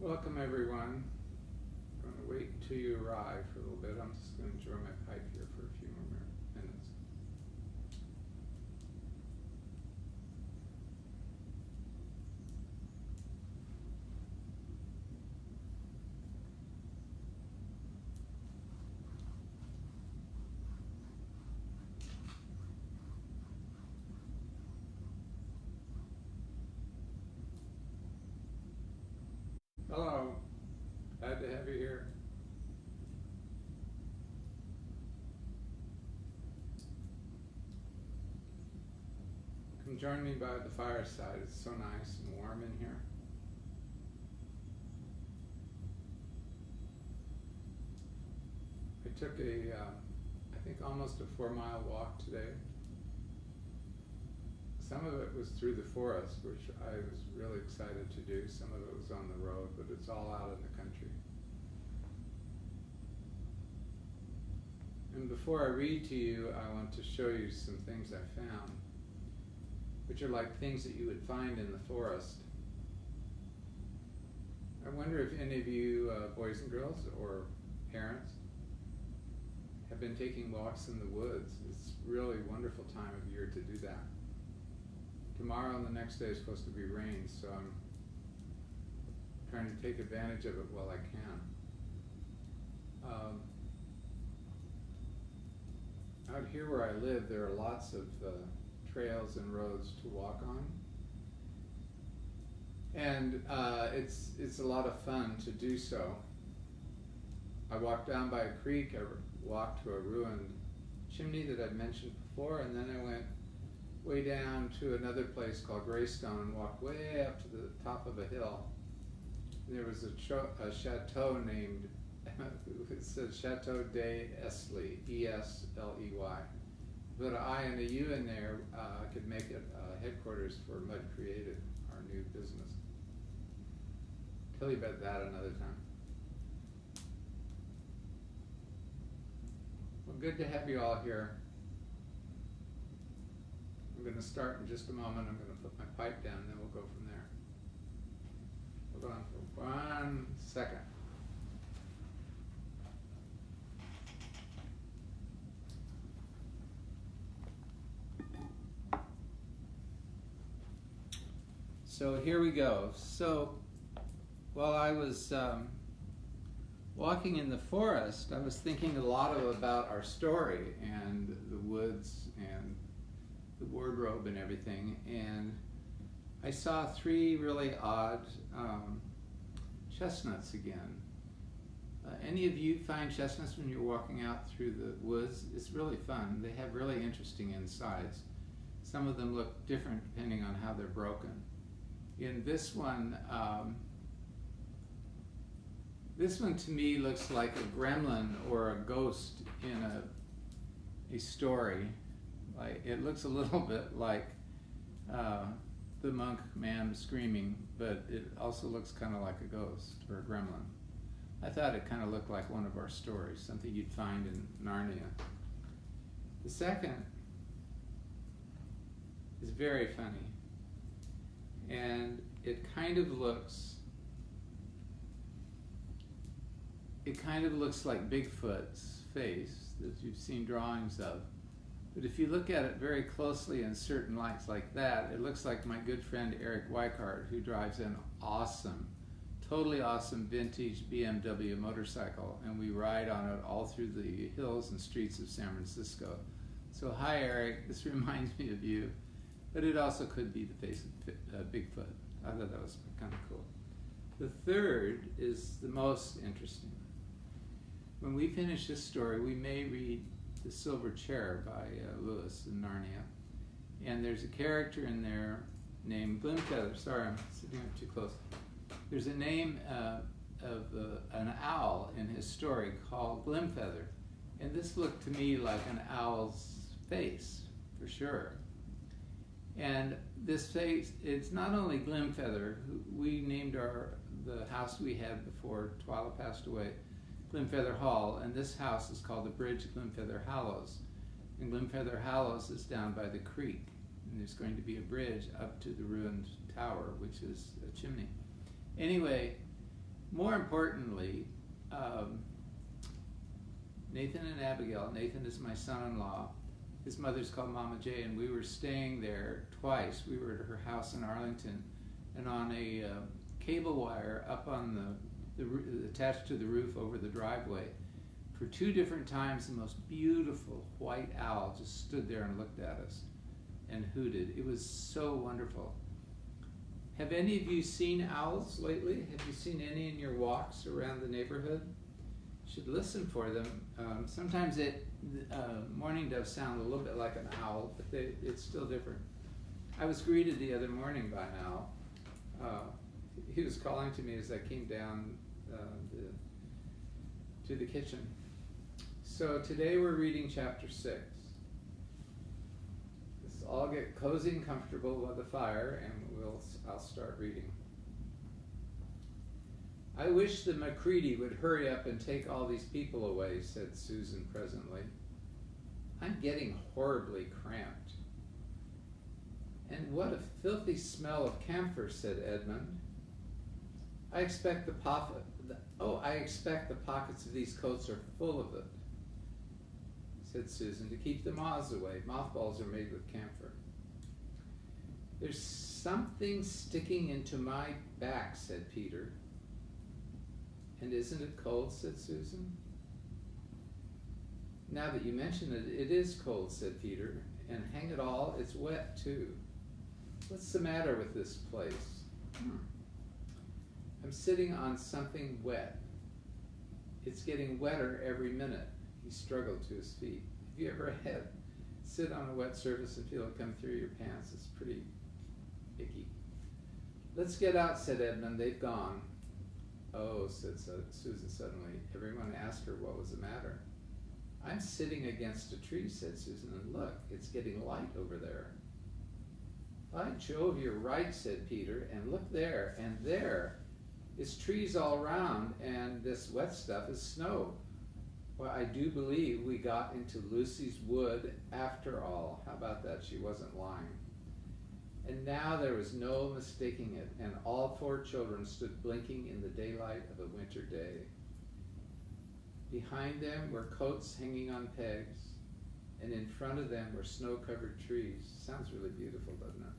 Welcome everyone. I'm going to wait until you arrive for a little bit. I'm just going to enjoy my pipe here for a few more minutes. Hello. Glad to have you here. Come join me by the fireside. It's so nice and warm in here. I took I think almost a 4-mile walk today. Some of it was through the forest, which I was really excited to do. Some of it was on the road, but it's all out in the country. And before I read to you, I want to show you some things I found, which are like things that you would find in the forest. I wonder if any of you boys and girls or parents have been taking walks in the woods. It's really a wonderful time of year to do that. Tomorrow and the next day is supposed to be rain, so I'm trying to take advantage of it while I can. Out here where I live, there are lots of trails and roads to walk on, and it's a lot of fun to do so. I walked down by a creek. I walked to a ruined chimney that I'd mentioned before, and then I went way down to another place called Greystone and walked way up to the top of a hill. And there was a chateau named, it says Chateau des Esley, E-S-L-E-Y. Put an I and a U in there, I could make it headquarters for Mud Created, our new business. Tell you about that another time. Well, good to have you all here. I'm going to start in just a moment. I'm going to put my pipe down, and then we'll go from there. Hold on for 1 second. So here we go. So while I was walking in the forest, I was thinking a lot about our story and the woods and the wardrobe and everything, and I saw 3 really odd chestnuts again. Any of you find chestnuts when you're walking out through the woods? It's really fun. They have really interesting insides. Some of them look different depending on how they're broken. In this one to me looks like a gremlin or a ghost in a story. Like, it looks a little bit like the monk man screaming, but it also looks kind of like a ghost or a gremlin. I thought it kind of looked like one of our stories, something you'd find in Narnia. The second is very funny, and it kind of looks like Bigfoot's face that you've seen drawings of. But if you look at it very closely in certain lights like that, it looks like my good friend Eric Weikart, who drives an awesome, totally awesome vintage BMW motorcycle, and we ride on it all through the hills and streets of San Francisco. So hi Eric, this reminds me of you, but it also could be the face of Bigfoot. I thought that was kind of cool. The third is the most interesting. When we finish this story, we may read The Silver Chair by Lewis in Narnia. And there's a character in there named Glimfeather. Sorry, I'm sitting up too close. There's a name of an owl in his story called Glimfeather. And this looked to me like an owl's face, for sure. And this face, it's not only Glimfeather. We named the house we had before Twyla passed away Glimfeather Hall, and this house is called the Bridge Glimfeather Hallows. And Glimfeather Hallows is down by the creek, and there's going to be a bridge up to the ruined tower, which is a chimney. Anyway, More importantly, Nathan and Abigail, Nathan is my son-in-law, his mother's called Mama J, and we were staying there twice. We were at her house in Arlington, and on a cable wire up on the attached to the roof over the driveway, for 2 different times the most beautiful white owl just stood there and looked at us and hooted. It was so wonderful. Have any of you seen owls lately? Have you seen any in your walks around the neighborhood? You should listen for them. Sometimes mourning doves sound a little bit like an owl, but it's still different. I was greeted the other morning by an owl. He was calling to me as I came down to the kitchen. So today we're reading chapter 6. Let's all get cozy and comfortable by the fire, and I'll start reading. I wish the Macready would hurry up and take all these people away, said Susan presently. I'm getting horribly cramped. And what a filthy smell of camphor, said Edmund. I expect the pockets of these coats are full of it, said Susan, to keep the moths away. Mothballs are made with camphor. There's something sticking into my back, said Peter. And isn't it cold, said Susan. Now that you mention it, it is cold, said Peter. And hang it all, it's wet too. What's the matter with this place? I'm sitting on something wet. It's getting wetter every minute. He struggled to his feet. Have you ever sit on a wet surface and feel it come through your pants? It's pretty icky. Let's get out, said Edmund. They've gone. Oh, said Susan suddenly. Everyone asked her what was the matter. I'm sitting against a tree, said Susan, and look, it's getting light over there. By Jove, you're right, said Peter, and look there, and there. It's trees all around, and this wet stuff is snow. Well, I do believe we got into Lucy's wood after all. How about that? She wasn't lying. And now there was no mistaking it, and all 4 children stood blinking in the daylight of a winter day. Behind them were coats hanging on pegs, and in front of them were snow-covered trees. Sounds really beautiful, doesn't it?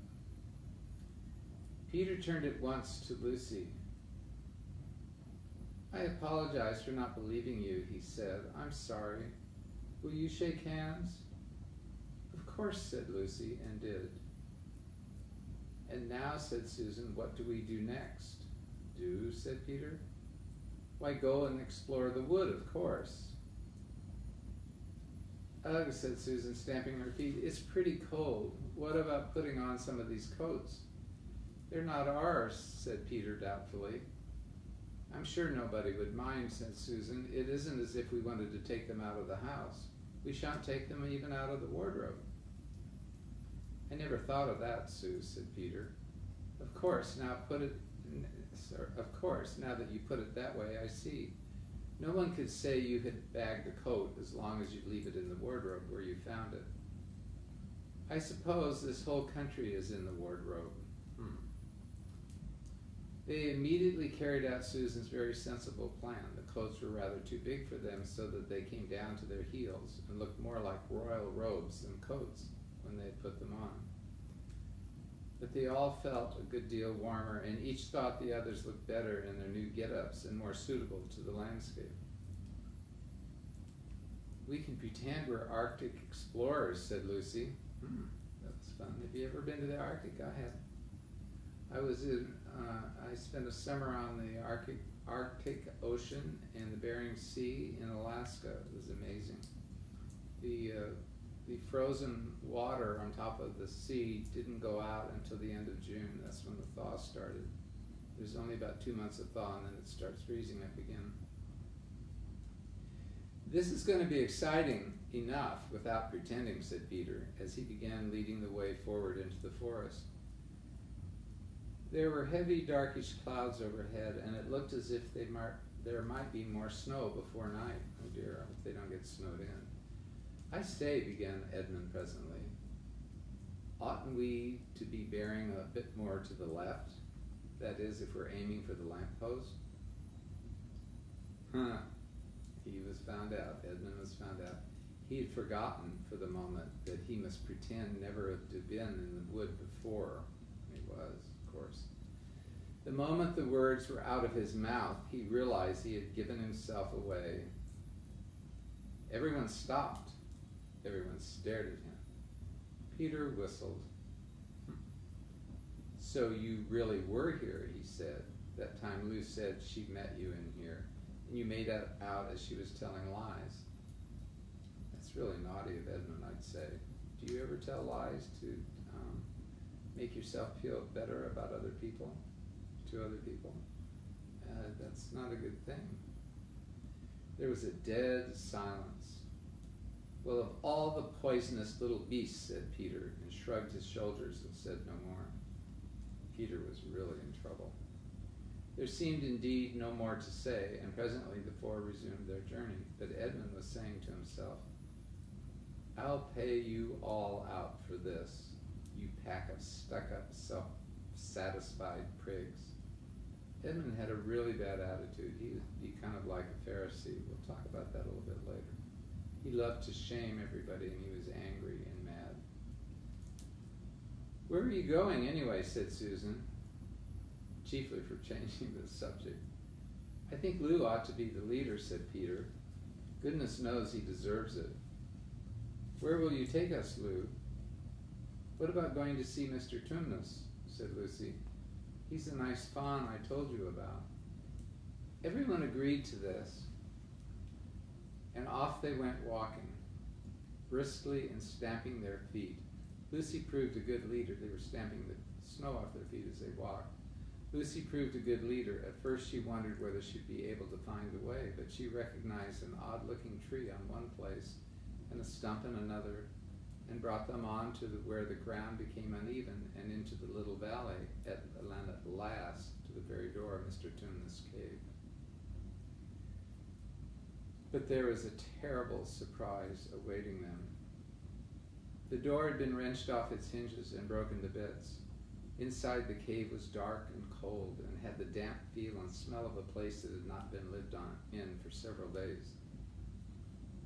Peter turned at once to Lucy. I apologize for not believing you, he said. I'm sorry. Will you shake hands? Of course, said Lucy, and did. And now, said Susan, what do we do next? Do, said Peter. Why, go and explore the wood, of course. Ugh, said Susan, stamping her feet. It's pretty cold. What about putting on some of these coats? They're not ours, said Peter doubtfully. I'm sure nobody would mind, said Susan. It isn't as if we wanted to take them out of the house. We shan't take them even out of the wardrobe. I never thought of that, Sue, said Peter. Of course, now that you put it that way, I see. No one could say you had bagged a coat as long as you leave it in the wardrobe where you found it. I suppose this whole country is in the wardrobe. They immediately carried out Susan's very sensible plan. The coats were rather too big for them, so that they came down to their heels and looked more like royal robes than coats when they had put them on. But they all felt a good deal warmer, and each thought the others looked better in their new get-ups and more suitable to the landscape. We can pretend we're Arctic explorers, said Lucy. That was fun. Have you ever been to the Arctic? I have. I spent a summer on the Arctic Ocean and the Bering Sea in Alaska. It was amazing. The frozen water on top of the sea didn't go out until the end of June. That's when the thaw started. There's only about 2 months of thaw, and then it starts freezing up again. This is going to be exciting enough without pretending, said Peter, as he began leading the way forward into the forest. There were heavy, darkish clouds overhead, and it looked as if there might be more snow before night. Oh dear, I hope they don't get snowed in. I say, began Edmund presently, oughtn't we to be bearing a bit more to the left? That is, if we're aiming for the lamppost? He was found out. Edmund was found out. He had forgotten for the moment that he must pretend never to have been in the wood before. He was, of course. The moment the words were out of his mouth, he realized he had given himself away. Everyone stopped. Everyone stared at him. Peter whistled. So you really were here, he said. That time Lou said she met you in here, and you made that out as she was telling lies. That's really naughty of Edmund, I'd say. Do you ever tell lies to make yourself feel better about other people, to other people? That's not a good thing. There was a dead silence. Well, of all the poisonous little beasts, said Peter, and shrugged his shoulders and said no more. Peter was really in trouble. There seemed indeed no more to say, and presently the four resumed their journey. But Edmund was saying to himself, I'll pay you all out for this, you pack of stuck-up, self-satisfied prigs. Edmund had a really bad attitude. He would be kind of like a Pharisee. We'll talk about that a little bit later. He loved to shame everybody, and he was angry and mad. Where are you going anyway, said Susan, chiefly for changing the subject. I think Lou ought to be the leader, said Peter. Goodness knows he deserves it. Where will you take us, Lou? What about going to see Mr. Tumnus, said Lucy. He's the nice fawn I told you about. Everyone agreed to this, and off they went walking, briskly and stamping their feet. Lucy proved a good leader. They were stamping the snow off their feet as they walked. Lucy proved a good leader. At first she wondered whether she'd be able to find the way, but she recognized an odd-looking tree on one place and a stump in another, and brought them on to where the ground became uneven and into the little valley at last to the very door of Mr. Tumnus' cave. But there was a terrible surprise awaiting them. The door had been wrenched off its hinges and broken to bits. Inside the cave was dark and cold and had the damp feel and smell of a place that had not been lived in for several days.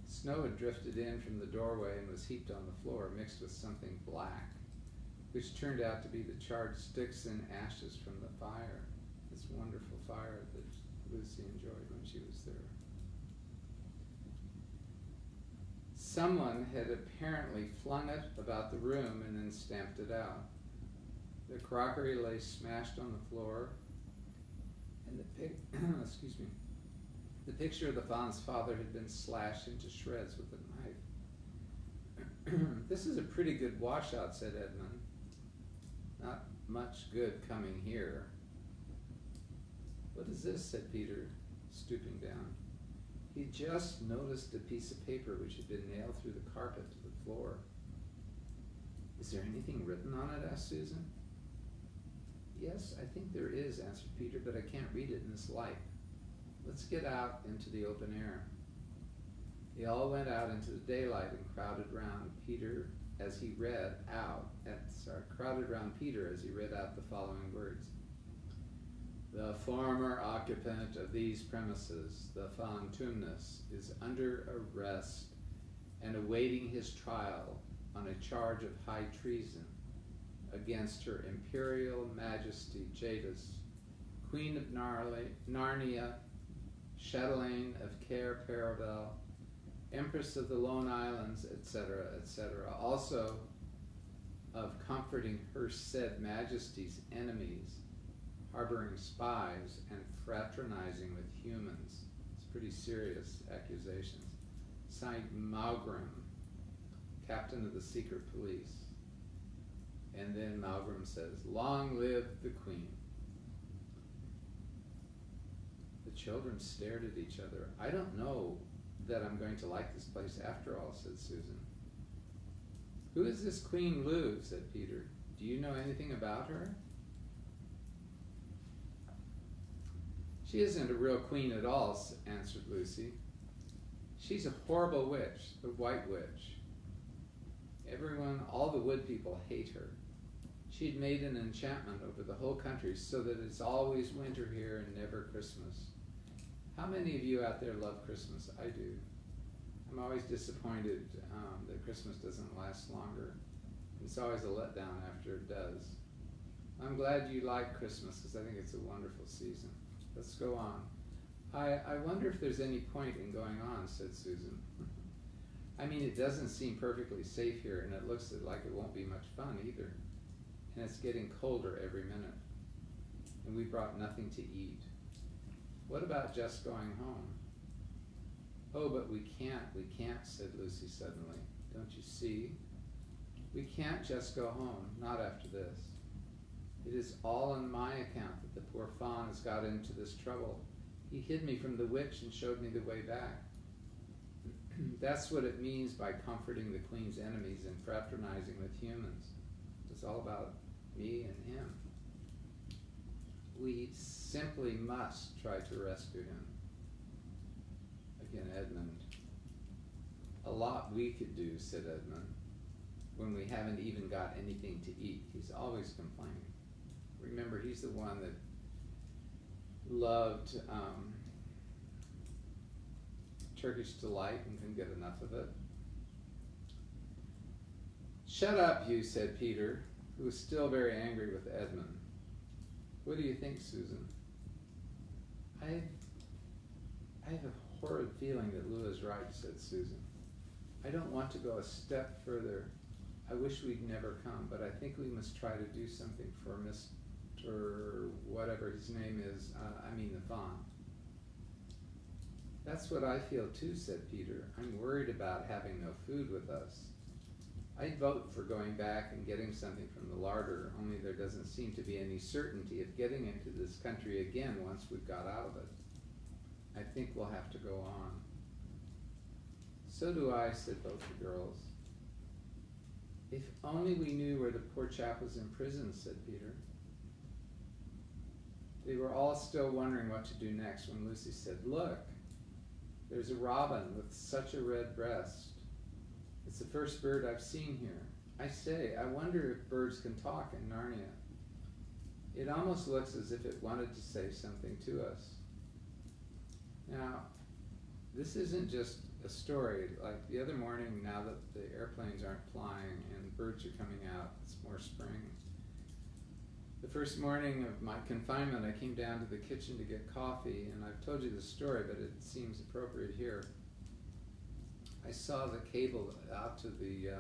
Snow had drifted in from the doorway and was heaped on the floor, mixed with something black, which turned out to be the charred sticks and ashes from the fire, this wonderful fire that Lucy enjoyed when she was there. Someone had apparently flung it about the room and then stamped it out. The crockery lay smashed on the floor, and the picture of the fawn's father had been slashed into shreds with a knife. This is a pretty good washout, said Edmund. Not much good coming here. What is this, said Peter, stooping down. He just noticed a piece of paper which had been nailed through the carpet to the floor. Is there anything written on it, asked Susan. Yes, I think there is, answered Peter, but I can't read it in this light. Let's get out into the open air. They all went out into the daylight and crowded round Peter as he read out the following words. The former occupant of these premises, the Fawn Tumnus, is under arrest and awaiting his trial on a charge of high treason against Her Imperial Majesty Jadis, Queen of Narnia, Chatelaine of Cair Paravel, Empress of the Lone Islands, etc., etc., also of comforting her said Majesty's enemies, harboring spies, and fraternizing with humans. It's pretty serious accusations. Signed Maughrim, Captain of the Secret Police. And then Maughrim says, "Long live the Queen." The children stared at each other. I don't know that I'm going to like this place after all, said Susan. Who is this Queen Lou, said Peter. Do you know anything about her? She isn't a real queen at all, answered Lucy. She's a horrible witch, the White Witch. All the wood people hate her. She'd made an enchantment over the whole country so that it's always winter here and never Christmas. How many of you out there love Christmas? I do. I'm always disappointed that Christmas doesn't last longer. It's always a letdown after it does. I'm glad you like Christmas because I think it's a wonderful season. Let's go on. I wonder if there's any point in going on, said Susan. I mean, it doesn't seem perfectly safe here, and it looks like it won't be much fun either. And it's getting colder every minute. And we brought nothing to eat. What about just going home? Oh, but we can't, said Lucy suddenly. Don't you see? We can't just go home, not after this. It is all on my account that the poor fawn has got into this trouble. He hid me from the witch and showed me the way back. That's what it means by comforting the queen's enemies and fraternizing with humans. It's all about me and him. We simply must try to rescue him. Again, Edmund. A lot we could do, said Edmund, when we haven't even got anything to eat. He's always complaining. Remember, he's the one that loved Turkish delight and couldn't get enough of it. Shut up, you, said Peter, who was still very angry with Edmund. What do you think, Susan? I have a horrid feeling that Lou is right, said Susan. I don't want to go a step further. I wish we'd never come, but I think we must try to do something for Mr. whatever his name is, the fawn. That's what I feel too, said Peter. I'm worried about having no food with us. I'd vote for going back and getting something from the larder, only there doesn't seem to be any certainty of getting into this country again once we've got out of it. I think we'll have to go on. So do I, said both the girls. If only we knew where the poor chap was in prison, said Peter. They were all still wondering what to do next when Lucy said, look, there's a robin with such a red breast. It's the first bird I've seen here. I say, I wonder if birds can talk in Narnia. It almost looks as if it wanted to say something to us. Now, this isn't just a story. Like the other morning, now that the airplanes aren't flying and birds are coming out, it's more spring. The first morning of my confinement, I came down to the kitchen to get coffee, and I've told you the story, but it seems appropriate here. I saw the cable out to the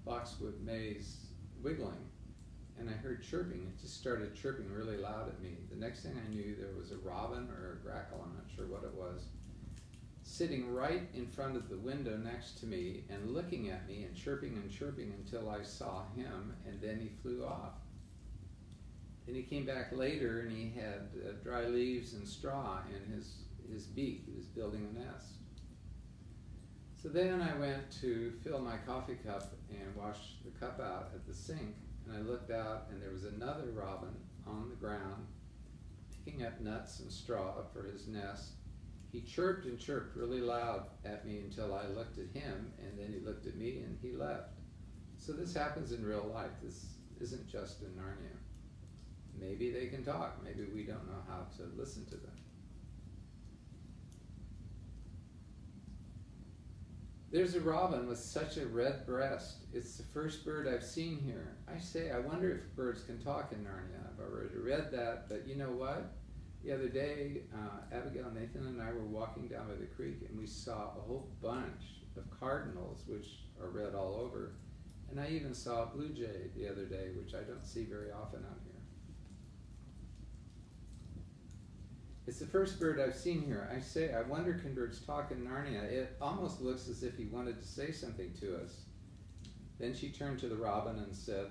boxwood maze wiggling, and I heard chirping. It just started chirping really loud at me. The next thing I knew, there was a robin or a grackle, I'm not sure what it was, sitting right in front of the window next to me and looking at me and chirping until I saw him, and then he flew off. Then he came back later and he had dry leaves and straw in his beak. He was building a nest. So then I went to fill my coffee cup and wash the cup out at the sink, and I looked out and there was another robin on the ground picking up nuts and straw for his nest. He chirped and chirped really loud at me until I looked at him, and then he looked at me and he left. So this happens in real life. This isn't just in Narnia. Maybe they can talk. Maybe we don't know how to listen to them. There's a robin with such a red breast. It's the first bird I've seen here. I say, I wonder if birds can talk in Narnia. I've already read that, but you know what? The other day, Abigail, Nathan, and I were walking down by the creek, and we saw a whole bunch of cardinals, which are red all over. And I even saw a blue jay the other day, which I don't see very often out here. It's the first bird I've seen here. I say, I wonder can birds talk in Narnia? It almost looks as if he wanted to say something to us. Then she turned to the robin and said,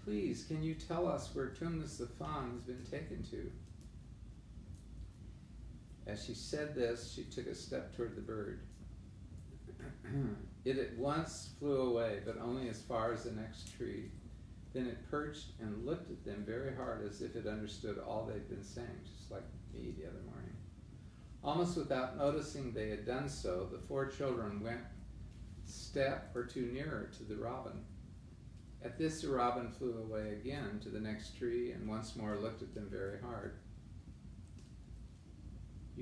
please, can you tell us where Tumnus the fawn has been taken to? As she said this, she took a step toward the bird. It at once flew away, but only as far as the next tree. Then it perched and looked at them very hard as if it understood all they'd been saying, just like me the other morning. Almost without noticing they had done so, the four children went a step or two nearer to the robin. At this, the robin flew away again to the next tree and once more looked at them very hard.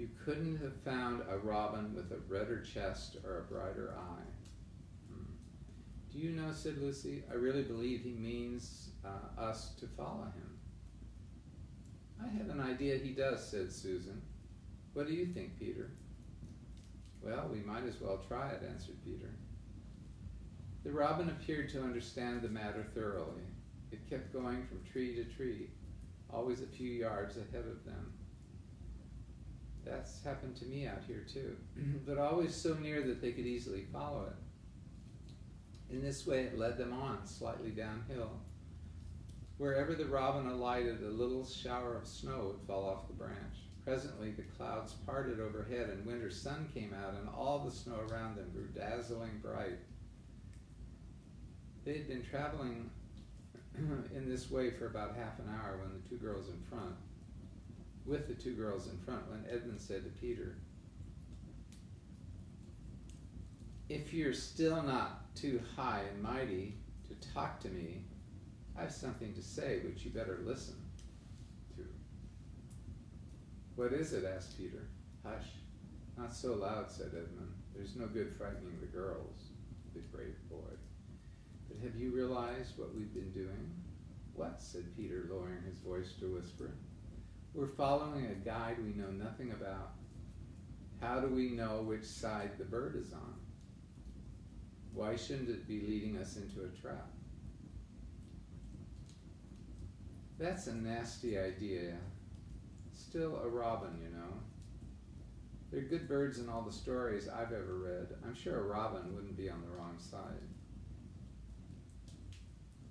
You couldn't have found a robin with a redder chest or a brighter eye. Do you know, said Lucy, I really believe he means us to follow him. I have an idea he does, said Susan. What do you think, Peter? Well, we might as well try it, answered Peter. The robin appeared to understand the matter thoroughly. It kept going from tree to tree, always a few yards ahead of them. That's happened to me out here too, but always so near that they could easily follow it. In this way it led them on, slightly downhill. Wherever the robin alighted, a little shower of snow would fall off the branch. Presently the clouds parted overhead and winter sun came out, and all the snow around them grew dazzling bright. They had been traveling in this way for about half an hour when the two girls in front when Edmund said to Peter, if you're still not too high and mighty to talk to me, I have something to say which you better listen to. What is it? Asked Peter. Hush, not so loud, said Edmund. There's no good frightening the girls, the brave boy. But have you realized what we've been doing? What? Said Peter, lowering his voice to a whisper. We're following a guide we know nothing about. How do we know which side the bird is on? Why shouldn't it be leading us into a trap? That's a nasty idea. Still a robin, you know. There are good birds in all the stories I've ever read. I'm sure a robin wouldn't be on the wrong side.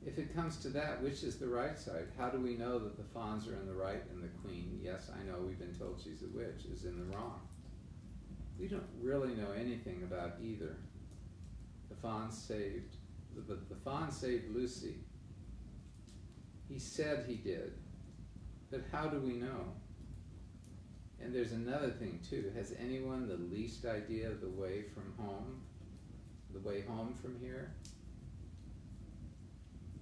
If it comes to that, which is the right side? How do we know that the fawns are in the right and the queen, yes, I know we've been told she's a witch, is in the wrong? We don't really know anything about either. The fawn saved Lucy. He said he did, but how do we know? And there's another thing too. Has anyone the least idea of the way home from here?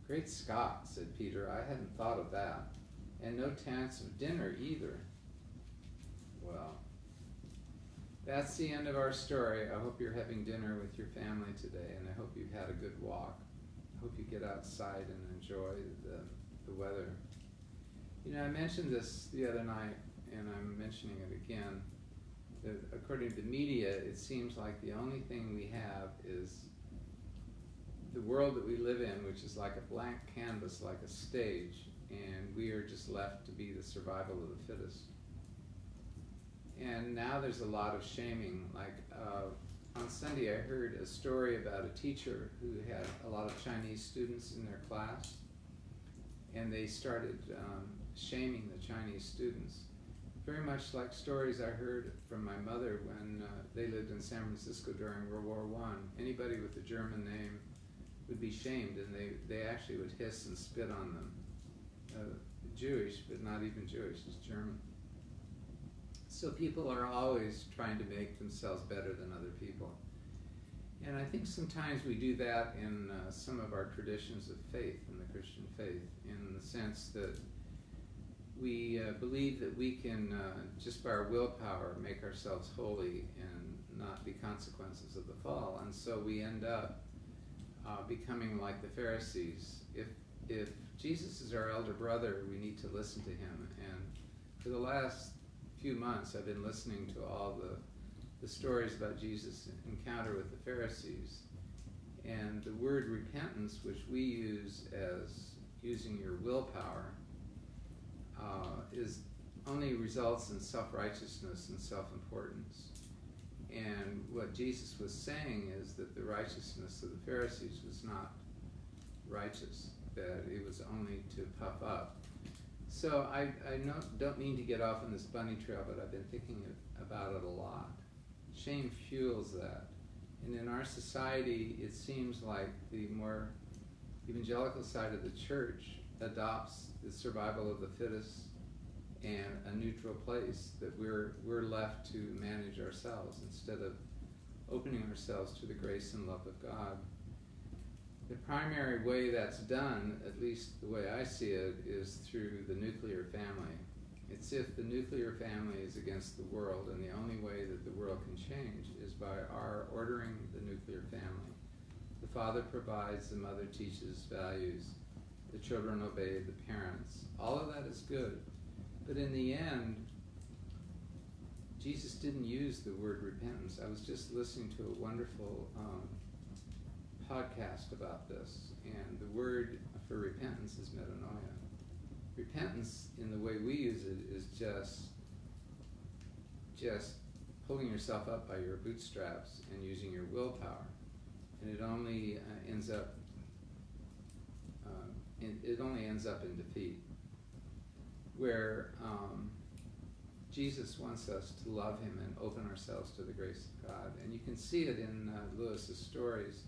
Great Scott, said Peter, I hadn't thought of that. And no chance of dinner either. Well, that's the end of our story. I hope you're having dinner with your family today, and I hope you've had a good walk. I hope you get outside and enjoy the weather. You know, I mentioned this the other night, and I'm mentioning it again, that according to the media, it seems like the only thing we have is the world that we live in, which is like a blank canvas, like a stage, and we are just left to be the survival of the fittest. And now there's a lot of shaming. Like on Sunday I heard a story about a teacher who had a lot of Chinese students in their class, and they started shaming the Chinese students. Very much like stories I heard from my mother when they lived in San Francisco during World War I. Anybody with a German name would be shamed, and they actually would hiss and spit on them. Jewish, but not even Jewish, just German. So people are always trying to make themselves better than other people. And I think sometimes we do that in some of our traditions of faith, in the Christian faith, in the sense that we believe that we can, just by our willpower, make ourselves holy and not be consequences of the fall. And so we end up becoming like the Pharisees. If Jesus is our elder brother, we need to listen to him. And for the last few months, I've been listening to all the stories about Jesus' encounter with the Pharisees. And the word repentance, which we use as using your willpower, is only results in self-righteousness and self-importance. And what Jesus was saying is that the righteousness of the Pharisees was not righteous, that it was only to puff up. So I don't mean to get off on this bunny trail, but I've been thinking about it a lot. Shame fuels that. And in our society, it seems like the more evangelical side of the church adopts the survival of the fittest and a neutral place, that we're left to manage ourselves instead of opening ourselves to the grace and love of God. The primary way that's done, at least the way I see it, is through the nuclear family. It's if the nuclear family is against the world, and the only way that the world can change is by our ordering the nuclear family. The father provides, the mother teaches values, the children obey the parents. All of that is good. But in the end, Jesus didn't use the word repentance. I was just listening to a wonderful podcast about this, and the word for repentance is metanoia. Repentance, in the way we use it, is just pulling yourself up by your bootstraps and using your willpower, and it only ends up in defeat. Where Jesus wants us to love him and open ourselves to the grace of God, and you can see it in Lewis's stories,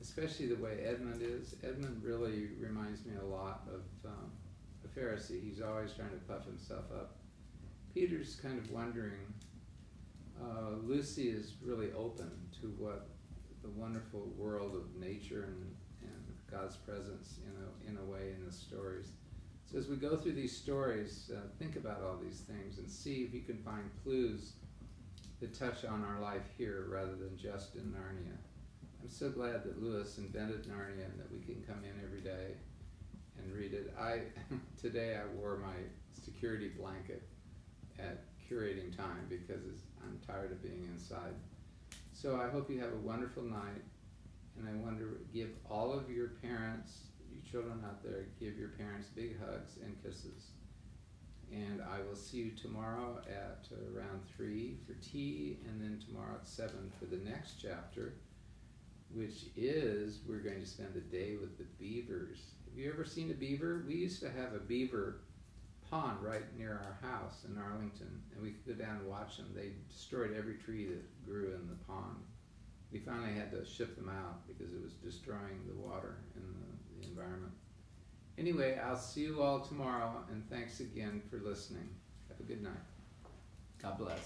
especially the way Edmund is. Edmund really reminds me a lot of a Pharisee. He's always trying to puff himself up. Peter's kind of wondering. Lucy is really open to what the wonderful world of nature and God's presence in a way in the stories. So as we go through these stories, think about all these things and see if you can find clues that touch on our life here rather than just in Narnia. I'm so glad that Lewis invented Narnia and that we can come in every day and read it. Today I wore my security blanket at curating time because I'm tired of being inside. So I hope you have a wonderful night, and I want to give all of your parents, you children out there, give your parents big hugs and kisses. And I will see you tomorrow at around 3 for tea, and then tomorrow at 7 for the next chapter, which is, we're going to spend the day with the beavers. Have you ever seen a beaver? We used to have a beaver pond right near our house in Arlington, and we could go down and watch them. They destroyed every tree that grew in the pond. We finally had to ship them out because it was destroying the water and the environment. Anyway, I'll see you all tomorrow, and thanks again for listening. Have a good night. God bless.